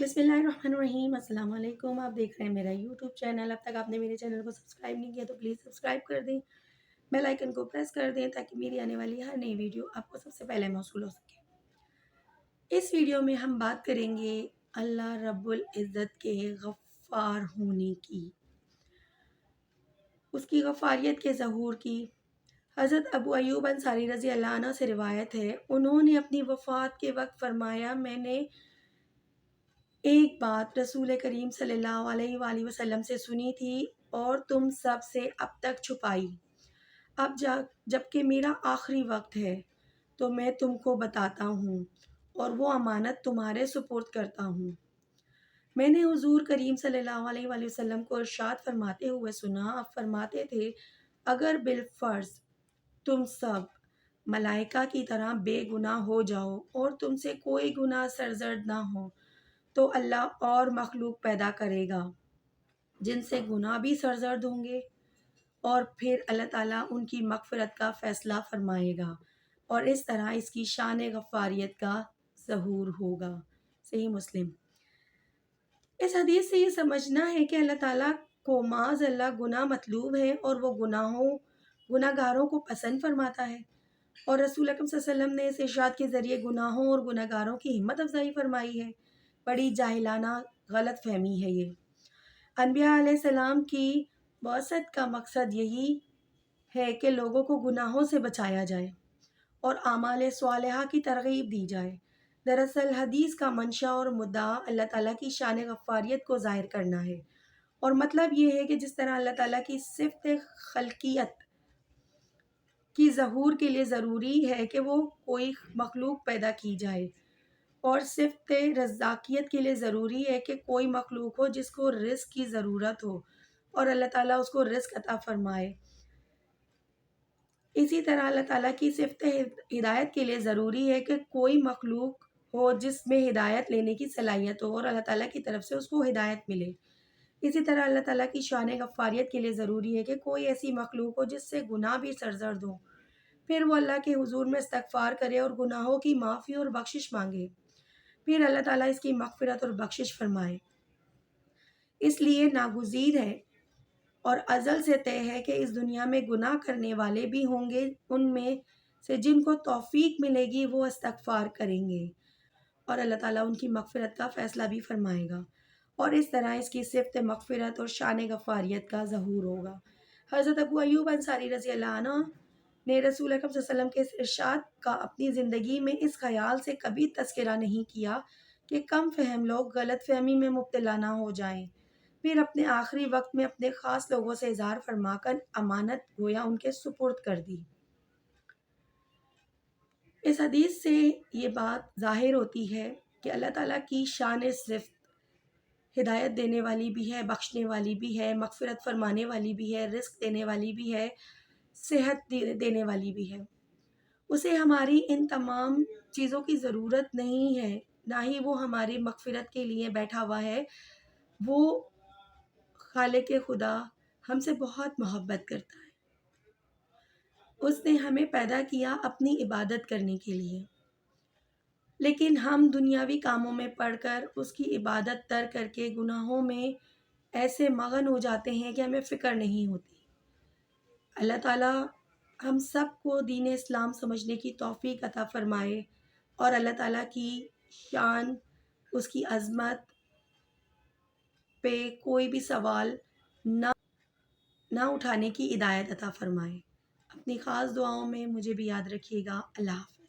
بسم اللہ الرحمن الرحیم۔ السلام علیکم، آپ دیکھ رہے ہیں میرا یوٹیوب چینل۔ اب تک آپ نے میرے چینل کو سبسکرائب نہیں کیا تو پلیز سبسکرائب کر دیں، بیل آئیکن کو پریس کر دیں تاکہ میری آنے والی ہر نئی ویڈیو آپ کو سب سے پہلے موصول ہو سکے۔ اس ویڈیو میں ہم بات کریں گے اللہ رب العزت کے غفار ہونے کی، اس کی غفاریت کے ظہور کی۔ حضرت ابو ایوب انصاری رضی اللہ عنہ سے روایت ہے، انہوں نے اپنی وفات کے وقت فرمایا، میں نے ایک بات رسول کریم صلی اللہ علیہ وآلہ وسلم سے سنی تھی اور تم سب سے اب تک چھپائی۔ اب جب کہ میرا آخری وقت ہے تو میں تم کو بتاتا ہوں اور وہ امانت تمہارے سپرد کرتا ہوں۔ میں نے حضور کریم صلی اللہ علیہ وآلہ وسلم کو ارشاد فرماتے ہوئے سنا، اب فرماتے تھے، اگر بالفرض تم سب ملائکہ کی طرح بے گناہ ہو جاؤ اور تم سے کوئی گناہ سرزد نہ ہو تو اللہ اور مخلوق پیدا کرے گا جن سے گناہ بھی سرزد ہوں گے، اور پھر اللہ تعالیٰ ان کی مغفرت کا فیصلہ فرمائے گا اور اس طرح اس کی شان غفاریت کا ظہور ہوگا۔ صحیح مسلم۔ اس حدیث سے یہ سمجھنا ہے کہ اللہ تعالیٰ کو معاذ اللہ گناہ مطلوب ہے اور وہ گناہ گاروں کو پسند فرماتا ہے، اور رسول اکرم صلی اللہ علیہ وسلم نے اس ارشاد کے ذریعے گناہوں اور گناہ گاروں کی ہمت افزائی فرمائی ہے۔ بڑی جاہلانہ غلط فہمی ہے یہ۔ انبیاء علیہ السلام کی بعثت کا مقصد یہی ہے کہ لوگوں کو گناہوں سے بچایا جائے اور اعمال صالحہ کی ترغیب دی جائے۔ دراصل حدیث کا منشا اور مدعا اللہ تعالیٰ کی شان غفاریت کو ظاہر کرنا ہے، اور مطلب یہ ہے کہ جس طرح اللہ تعالیٰ کی صفت خلقیت کی ظہور کے لیے ضروری ہے کہ وہ کوئی مخلوق پیدا کی جائے، اور صفت رزاقیت کے لیے ضروری ہے کہ کوئی مخلوق ہو جس کو رزق کی ضرورت ہو اور اللہ تعالیٰ اس کو رزق عطا فرمائے، اسی طرح اللہ تعالیٰ کی صفت ہدایت کے لیے ضروری ہے کہ کوئی مخلوق ہو جس میں ہدایت لینے کی صلاحیت ہو اور اللہ تعالیٰ کی طرف سے اس کو ہدایت ملے۔ اسی طرح اللہ تعالیٰ کی شان غفاریت کے لیے ضروری ہے کہ کوئی ایسی مخلوق ہو جس سے گناہ بھی سرزد ہو، پھر وہ اللہ کے حضور میں استغفار کرے اور گناہوں کی معافی اور بخشش مانگے، پھر اللہ تعالیٰ اس کی مغفرت اور بخشش فرمائے۔ اس لیے ناگزیر ہے اور ازل سے طے ہے کہ اس دنیا میں گناہ کرنے والے بھی ہوں گے، ان میں سے جن کو توفیق ملے گی وہ استغفار کریں گے اور اللہ تعالیٰ ان کی مغفرت کا فیصلہ بھی فرمائے گا، اور اس طرح اس کی صفت مغفرت اور شان غفاریت کا ظہور ہوگا۔ حضرت ابو ایوب انصاری رضی اللہ عنہ نے رسول اکرم صلی اللہ علیہ وسلم کے اس ارشاد کا اپنی زندگی میں اس خیال سے کبھی تذکرہ نہیں کیا کہ کم فہم لوگ غلط فہمی میں مبتلا نہ ہو جائیں، پھر اپنے آخری وقت میں اپنے خاص لوگوں سے اظہار فرما کر امانت گویا ان کے سپرد کر دی۔ اس حدیث سے یہ بات ظاہر ہوتی ہے کہ اللہ تعالیٰ کی شان صفت ہدایت دینے والی بھی ہے، بخشنے والی بھی ہے، مغفرت فرمانے والی بھی ہے، رزق دینے والی بھی ہے، صحت دینے والی بھی ہے۔ اسے ہماری ان تمام چیزوں کی ضرورت نہیں ہے، نہ ہی وہ ہماری مغفرت کے لیے بیٹھا ہوا ہے۔ وہ خالق خدا ہم سے بہت محبت کرتا ہے۔ اس نے ہمیں پیدا کیا اپنی عبادت کرنے کے لیے، لیکن ہم دنیاوی کاموں میں پڑ کر اس کی عبادت ترک کر کے گناہوں میں ایسے مگن ہو جاتے ہیں کہ ہمیں فکر نہیں ہوتی۔ اللہ تعالیٰ ہم سب کو دین اسلام سمجھنے کی توفیق عطا فرمائے اور اللہ تعالیٰ کی شان، اس کی عظمت پہ کوئی بھی سوال نہ اٹھانے کی ہدایت عطا فرمائے۔ اپنی خاص دعاؤں میں مجھے بھی یاد رکھیے گا۔ اللہ حافظ۔